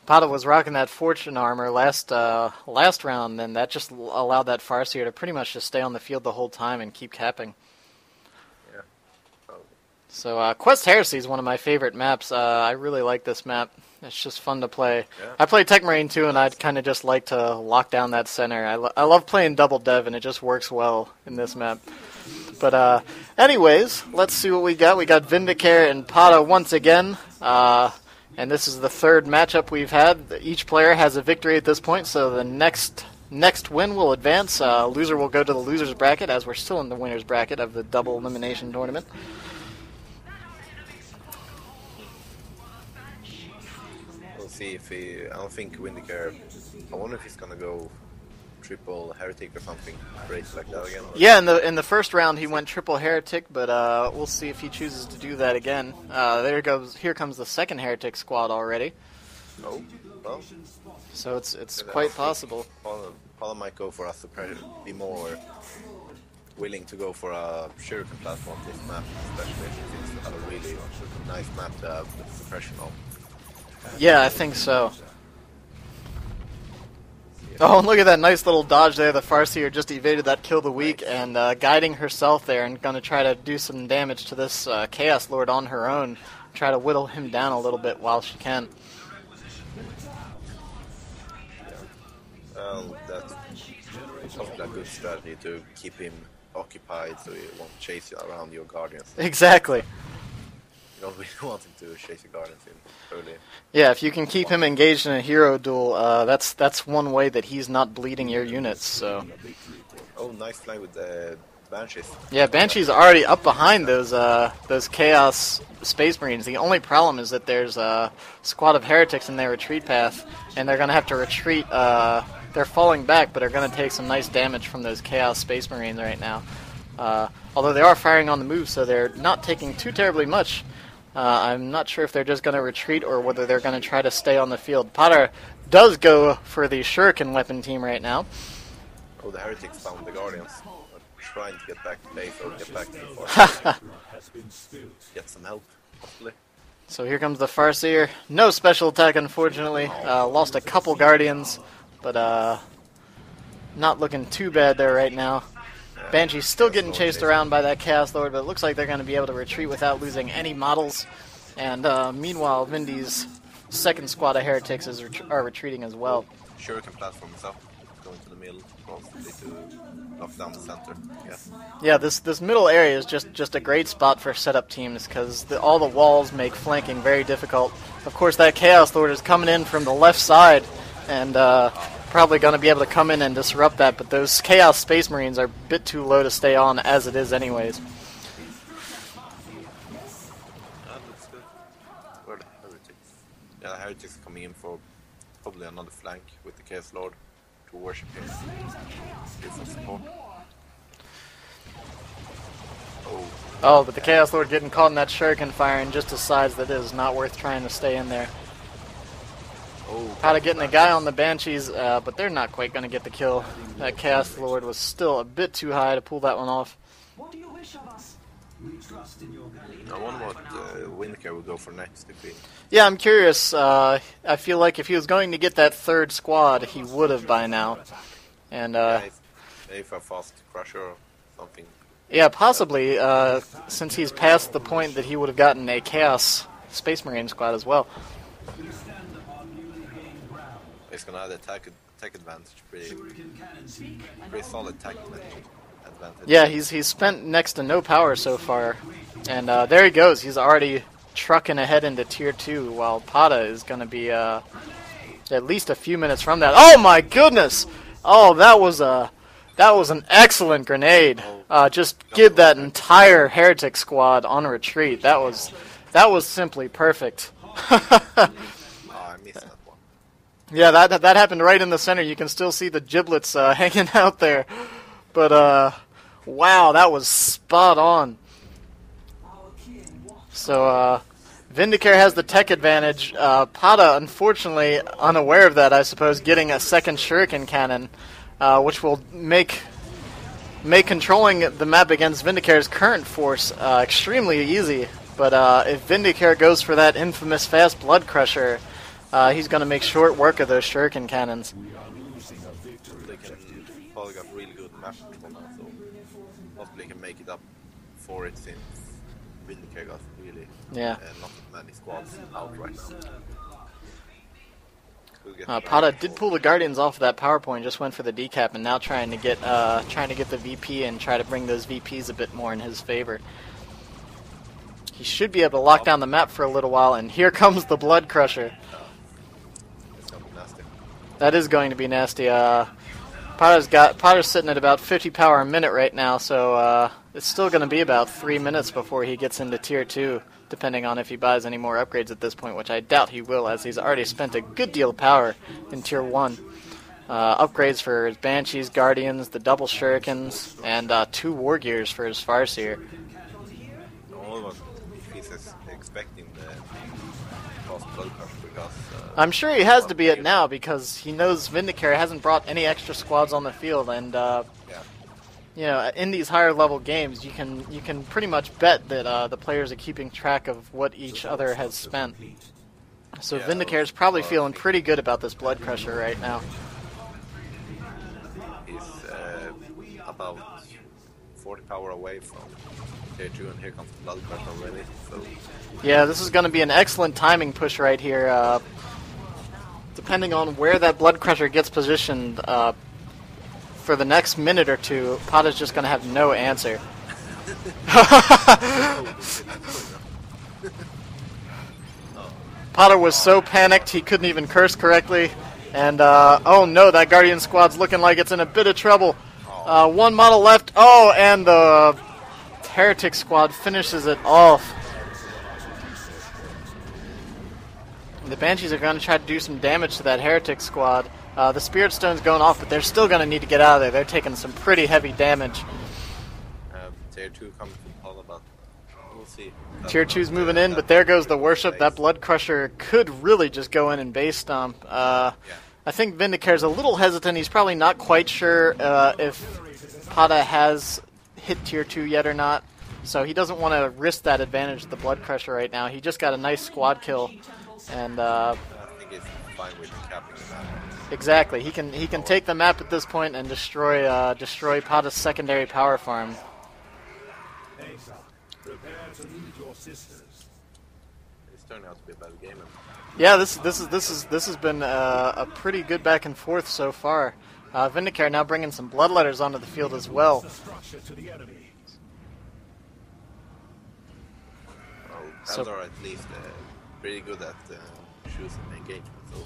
HarrehPottah was rocking that fortune armor last round, and that just allowed that Farseer to pretty much just stay on the field the whole time and keep capping. Yeah. Oh. So Quest Heresy is one of my favorite maps. I really like this map. It's just fun to play. Yeah. I play Tech Marine too, and I'd kind of just like to lock down that center. I love playing double dev, and it just works well in this map. But anyways, let's see what we got. We got Vindicare and Pottah once again. And this is the third matchup we've had. Each player has a victory at this point, so the next win will advance. Loser will go to the loser's bracket, as we're still in the winner's bracket of the double elimination tournament. We'll see if I don't think Vindicare. I wonder if he's gonna go triple heretic or something crazy like that again. Yeah, in the first round he went triple heretic, but we'll see if he chooses to do that again. Here comes the second heretic squad already. Oh, well. So it's quite possible. Pottah might go for a suppression, be more willing to go for a shuriken platform this map, especially if it's a really nice map to have with suppression on. Yeah, I think so. Oh, and look at that nice little dodge there. The Farseer just evaded that kill of the week and guiding herself there and going to try to do some damage to this Chaos Lord on her own. Try to whittle him down a little bit while she can. That's probably a good strategy to keep him occupied so he won't chase you around your guardians. Exactly. You don't really want him to chase your guardians in early. Yeah, if you can keep him engaged in a hero duel, that's one way that he's not bleeding your units. So. Oh, nice fly with the Banshees. Yeah, Banshee's already up behind those Chaos Space Marines. The only problem is that there's a squad of heretics in their retreat path, and they're going to have to retreat. They're falling back, but are going to take some nice damage from those Chaos Space Marines right now. Although they are firing on the move, so they're not taking too terribly much. I'm not sure if they're just going to retreat or whether they're going to try to stay on the field. Pottah does go for the Shuriken weapon team right now. Oh, the heretics found the guardians. Trying to get back to base or get back to the force. Get some help, hopefully. So here comes the Farseer. No special attack, unfortunately. Lost a couple guardians, but not looking too bad there right now. Banshee's still getting chased around by that Chaos Lord, but it looks like they're going to be able to retreat without losing any models. And meanwhile, Vindy's second squad of heretics are retreating as well. Shuriken platform is up, going to the middle, probably to knock down the center. Yeah, this middle area is just a great spot for setup teams because all the walls make flanking very difficult. Of course, that Chaos Lord is coming in from the left side, and probably going to be able to come in and disrupt that, but those Chaos Space Marines are a bit too low to stay on as it is anyways. That looks good. Where the heretics? Yeah, the heretics are coming in for probably another flank with the Chaos Lord to worship him. Give some support. Oh, but the Chaos Lord getting caught in that Shuriken fire and just decides that it is not worth trying to stay in there. Pottah getting a guy on the Banshees, but they're not quite going to get the kill. That Chaos Lord was still a bit too high to pull that one off. I wonder what Vindicare will go for next. Yeah, I'm curious. I feel like if he was going to get that third squad, he would have by now. And maybe for a fast crusher or something. Yeah, possibly, since he's past the point that he would have gotten a Chaos Space Marine squad as well. He's gonna have the attack advantage, pretty solid attack advantage. Yeah, he's spent next to no power so far, and there he goes. He's already trucking ahead into Tier 2, while Pottah is gonna be at least a few minutes from that. Oh my goodness! Oh, that was an excellent grenade. Just give that entire heretic squad on retreat. That was simply perfect. I missed that one. Yeah, that happened right in the center. You can still see the giblets hanging out there. But, wow, that was spot on. So, Vindicare has the tech advantage. Pottah, unfortunately, unaware of that, I suppose, getting a second Shuriken cannon, which will make controlling the map against Vindicare's current force extremely easy. But if Vindicare goes for that infamous fast blood crusher, he's going to make short work of those shuriken cannons. They can probably got really good map control now, so possibly can make it up for it since Vindicare got really not many squads out right now. Pottah did pull the Guardians off of that power point, just went for the decap, and now trying to get the VP and try to bring those VPs a bit more in his favor. He should be able to lock down the map for a little while, and here comes the Blood Crusher. It's gonna be nasty. That is going to be nasty. Pottah's sitting at about 50 power a minute right now, so it's still going to be about 3 minutes before he gets into Tier 2, depending on if he buys any more upgrades at this point, which I doubt he will, as he's already spent a good deal of power in Tier 1. Upgrades for his Banshees, Guardians, the double Shurikens, and 2 War Gears for his Farseer. If he's expecting the cost Blood Crusher, because I'm sure he has to be it now, because he knows Vindicare hasn't brought any extra squads on the field, and you know, in these higher level games, you can pretty much bet that the players are keeping track of what each other has spent. So Vindicare is probably feeling pretty good about this Blood Crusher right now. He's about 40 power away from Tier 2, and here comes the Blood Crusher already. So yeah, this is going to be an excellent timing push right here. Depending on where that Blood Crusher gets positioned, for the next minute or two, Pottah's just going to have no answer. Pottah was so panicked he couldn't even curse correctly. And, oh no, that Guardian squad's looking like it's in a bit of trouble. 1 model left. Oh, and the Heretic squad finishes it off. The Banshees are going to try to do some damage to that Heretic squad. The Spirit Stone's going off, but they're still going to need to get out of there. They're taking some pretty heavy damage. Tier 2 coming from Pottah, but we'll see. Tier 2's moving in, but there goes the Worship. That Blood Crusher could really just go in and base stomp. I think Vindicare's a little hesitant. He's probably not quite sure if Pottah has hit Tier 2 yet or not. So he doesn't want to risk that advantage of the Blood Crusher right now. He just got a nice squad kill. And I think it's fine with capping the map. Exactly. He can take the map at this point and destroy Pottah's secondary power farm. It's turning out to be a better game. Yeah, this has been a pretty good back and forth so far. Vindicare now bringing some Bloodletters onto the field as well. Eldar are at least pretty good at choosing engagement, so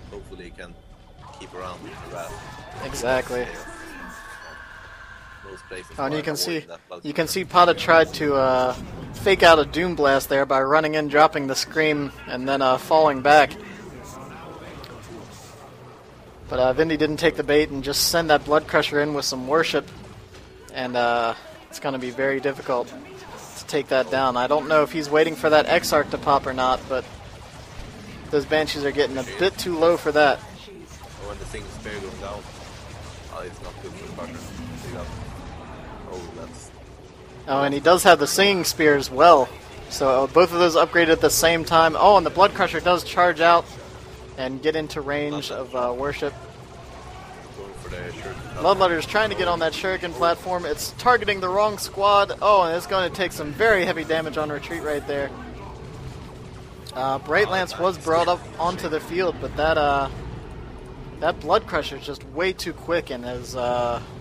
hopefully he can keep around the Wrath. Exactly. Most places and you can see Pottah tried to fake out a Doom Blast there by running in, dropping the Scream, and then falling back. But Vindy didn't take the bait and just send that Blood Crusher in with some Worship, and it's going to be very difficult to take that down. I don't know if he's waiting for that X-Arc to pop or not, but those Banshees are getting a bit too low for that. When the Singing Spear goes down, it's not good for the Crusher. Oh, and he does have the Singing Spear as well. So both of those upgraded at the same time. Oh, and the Blood Crusher does charge out and get into range of Worship. Bloodletter's trying to get on that Shuriken platform. It's targeting the wrong squad. Oh, and it's going to take some very heavy damage on retreat right there. Bright Lance was brought up onto the field, but that Blood Crusher is just way too quick and is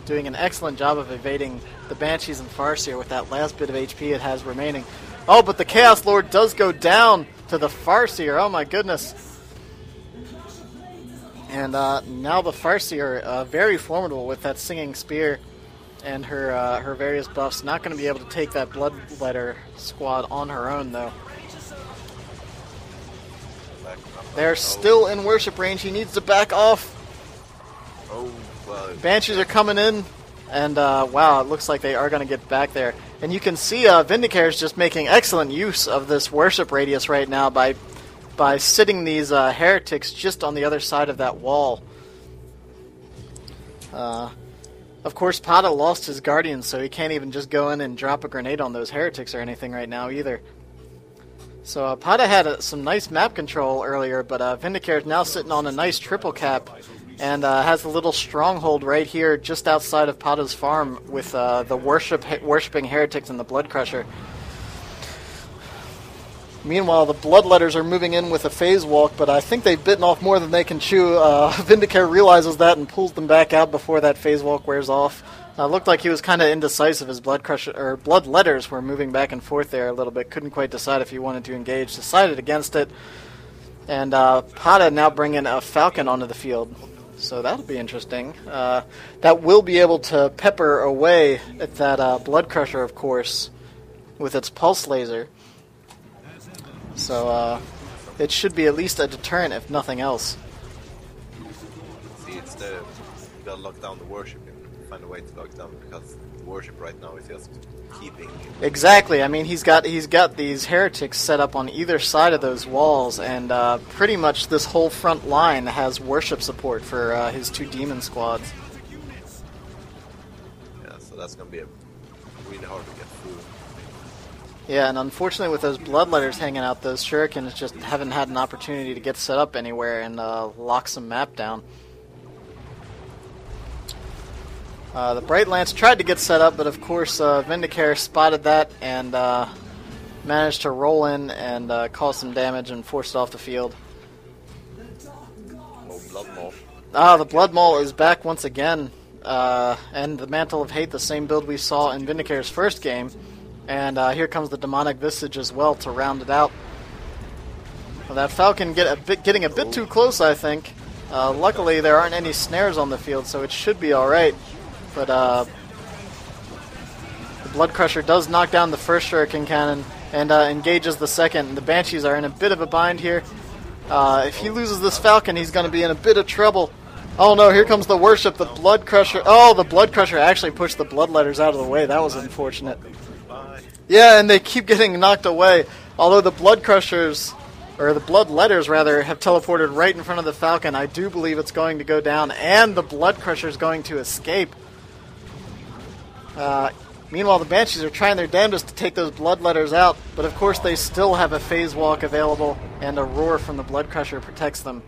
doing an excellent job of evading the Banshees and Farseer with that last bit of HP it has remaining. Oh, but the Chaos Lord does go down to the Farseer. Oh my goodness. And now the Farseer, very formidable with that Singing Spear and her various buffs. Not going to be able to take that Bloodletter squad on her own, though. They're still in Worship range. He needs to back off. Banshees are coming in. And, wow, it looks like they are going to get back there. And you can see Vindicare is just making excellent use of this Worship radius right now by sitting these heretics just on the other side of that wall. Of course, Pottah lost his Guardians, so he can't even just go in and drop a grenade on those heretics or anything right now either. So Pottah had some nice map control earlier, but Vindicare is now sitting on a nice triple cap and has a little stronghold right here just outside of Pottah's farm with the worshipping heretics and the Blood Crusher. Meanwhile, the Bloodletters are moving in with a phase walk, but I think they've bitten off more than they can chew. Vindicare realizes that and pulls them back out before that phase walk wears off. Looked like he was kind of indecisive. His Bloodletters were moving back and forth there a little bit. Couldn't quite decide if he wanted to engage. Decided against it. And Pottah now bringing a Falcon onto the field. So that'll be interesting. That will be able to pepper away at that Blood Crusher, of course, with its pulse laser. So it should be at least a deterrent, if nothing else. See, it's you gotta lock down the worship and find a way to lock down, because the worship right now is just keeping. Exactly. I mean, he's got these heretics set up on either side of those walls, and pretty much this whole front line has worship support for his two demon squads. Yeah, so that's gonna be really hard to get through. Yeah, and unfortunately with those Bloodletters hanging out, those shurikens just haven't had an opportunity to get set up anywhere and lock some map down. The Bright Lance tried to get set up, but of course Vindicare spotted that and managed to roll in and cause some damage and force it off the field. Oh, Blood Maul. The Blood Maul is back once again, and the Mantle of Hate, the same build we saw in Vindicare's first game. And here comes the Demonic Visage as well to round it out. Well, that Falcon getting a bit too close, I think. Luckily, there aren't any snares on the field, so it should be alright. But the Blood Crusher does knock down the first Shuriken Cannon and engages the second. And the Banshees are in a bit of a bind here. If he loses this Falcon, he's going to be in a bit of trouble. Oh no, here comes the worship, the Blood Crusher. Oh, the Blood Crusher actually pushed the Bloodletters out of the way. That was unfortunate. Yeah, and they keep getting knocked away. Although the Blood Crushers, or the Bloodletters rather, have teleported right in front of the Falcon, I do believe it's going to go down, and the Blood Crusher is going to escape. Meanwhile, the Banshees are trying their damnedest to take those Bloodletters out, but of course they still have a phase walk available, and a roar from the Blood Crusher protects them.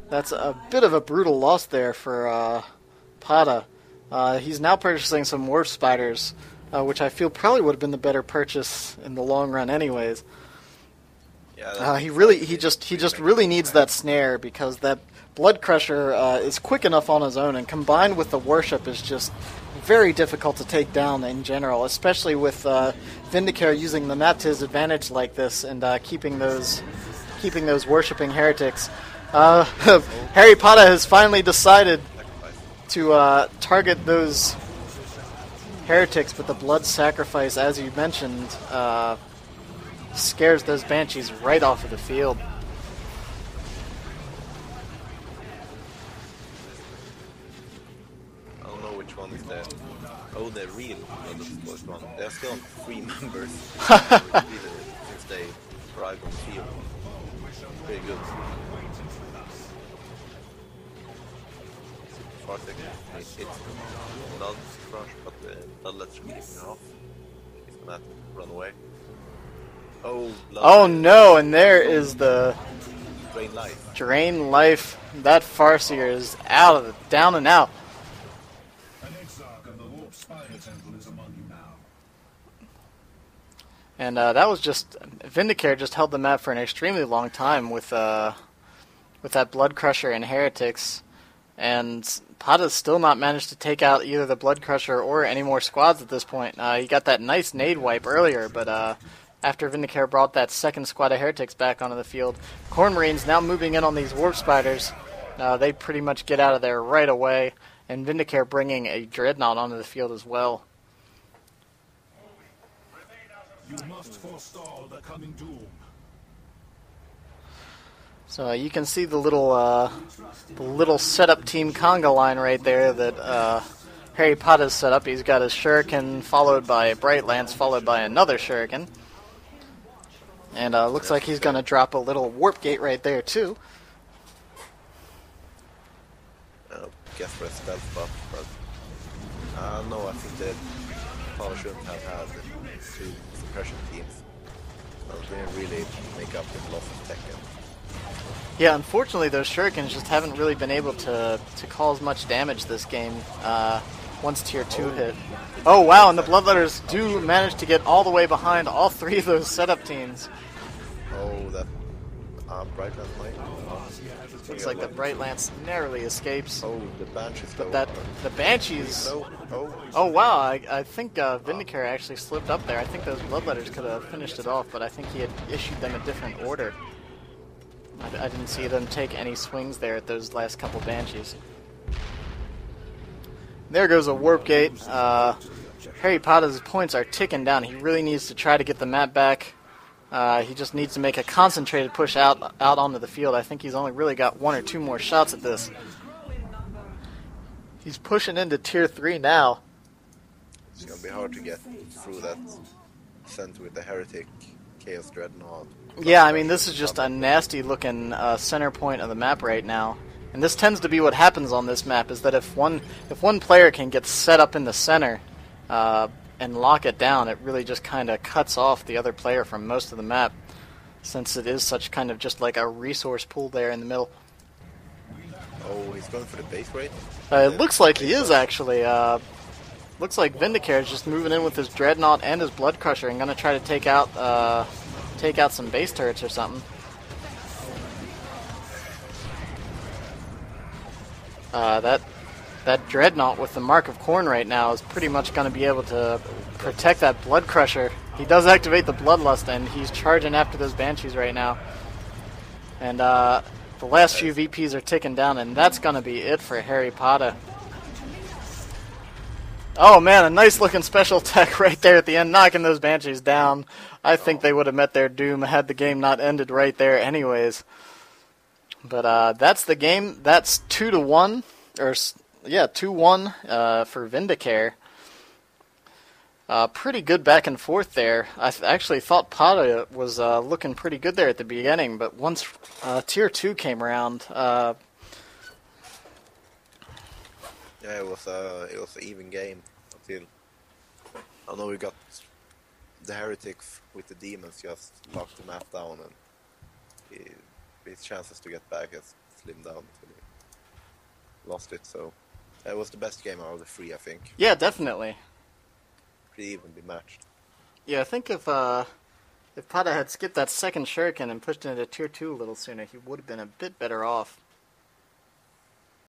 That's a bit of a brutal loss there for Pottah. He's now purchasing some Warp Spiders, which I feel probably would have been the better purchase in the long run, anyways. Yeah, he just really needs that snare, because that Blood Crusher is quick enough on his own, and combined with the worship is just very difficult to take down in general, especially with Vindicare using the map to his advantage like this and keeping those worshipping heretics. HarrehPottah has finally decided to target those heretics, but the blood sacrifice, as you mentioned, scares those Banshees right off of the field. I don't know which one is that. Oh, the real first one. They're still 3 members since they arrived on the field. Pretty good. Far second, it's Blood Crush, but Bloodlet's keeping her off. He's gonna have to run away. Oh no, and there is the Drain Life. Drain Life. That Farseer is out of the down and out. And that was just Vindicare just held the map for an extremely long time with that Blood Crusher and Heretics, and Pottah's still not managed to take out either the Blood Crusher or any more squads at this point. He got that nice nade wipe earlier, but after Vindicare brought that second squad of Heretics back onto the field, Corn Marines now moving in on these Warp Spiders. They pretty much get out of there right away, and Vindicare bringing a Dreadnought onto the field as well. You must forestall the coming doom. So you can see the little setup Team Conga line right there that HarrehPottah's set up. He's got his Shuriken followed by a Bright Lance followed by another Shuriken. And looks like he's going to drop a little Warp Gate right there too. Guess for a stealth buff, but no, I think that Pottah shouldn't have had 2 suppression teams. didn't really make up the loss of Tekken. Yeah, unfortunately, those shurikens just haven't really been able to cause much damage this game once Tier 2 hit. Oh, wow, and the Bloodletters do manage to get all the way behind all three of those setup teams. Oh, that Bright Lance might. Looks like the Bright Lance narrowly escapes. Oh, the Banshees. But the Banshees... No. Oh, wow, I think Vindicare actually slipped up there. I think those Bloodletters could have finished it off, but I think he had issued them a different order. I didn't see them take any swings there at those last couple Banshees. There goes a Warp Gate. HarrehPottah's points are ticking down. He really needs to try to get the map back. He just needs to make a concentrated push out onto the field. I think he's only really got 1 or 2 more shots at this. He's pushing into Tier 3 now. It's going to be hard to get through that center with the Heretic Chaos Dreadnought. Yeah, I mean, this is just a nasty-looking center point of the map right now. And this tends to be what happens on this map, is that if one player can get set up in the center and lock it down, it really just kind of cuts off the other player from most of the map, since it is such kind of just like a resource pool there in the middle. Oh, he's going for the base rate? It looks like he is, actually. Looks like Vindicare is just moving in with his Dreadnought and his Blood Crusher and going to try to take out some base turrets or something. That Dreadnought with the Mark of Corn right now is pretty much going to be able to protect that Blood Crusher. He does activate the Bloodlust, and he's charging after those Banshees right now. And the last few VPs are ticking down, and that's going to be it for HarrehPottah. Oh man, a nice looking special tech right there at the end, knocking those Banshees down. I think they would have met their doom had the game not ended right there anyways. But that's the game. That's 2-1, or yeah, 2-1 for Vindicare. Pretty good back and forth there. I actually thought Pottah was looking pretty good there at the beginning, but once Tier 2 came around, yeah, it was an even game until I know we got the Heretics with the Demons just locked the map down, and his chances to get back has slimmed down until he lost it. So it was the best game out of the 3, I think. Yeah, definitely. Pretty evenly matched. Yeah, I think if Pottah had skipped that second shuriken and pushed into Tier 2 a little sooner, he would have been a bit better off.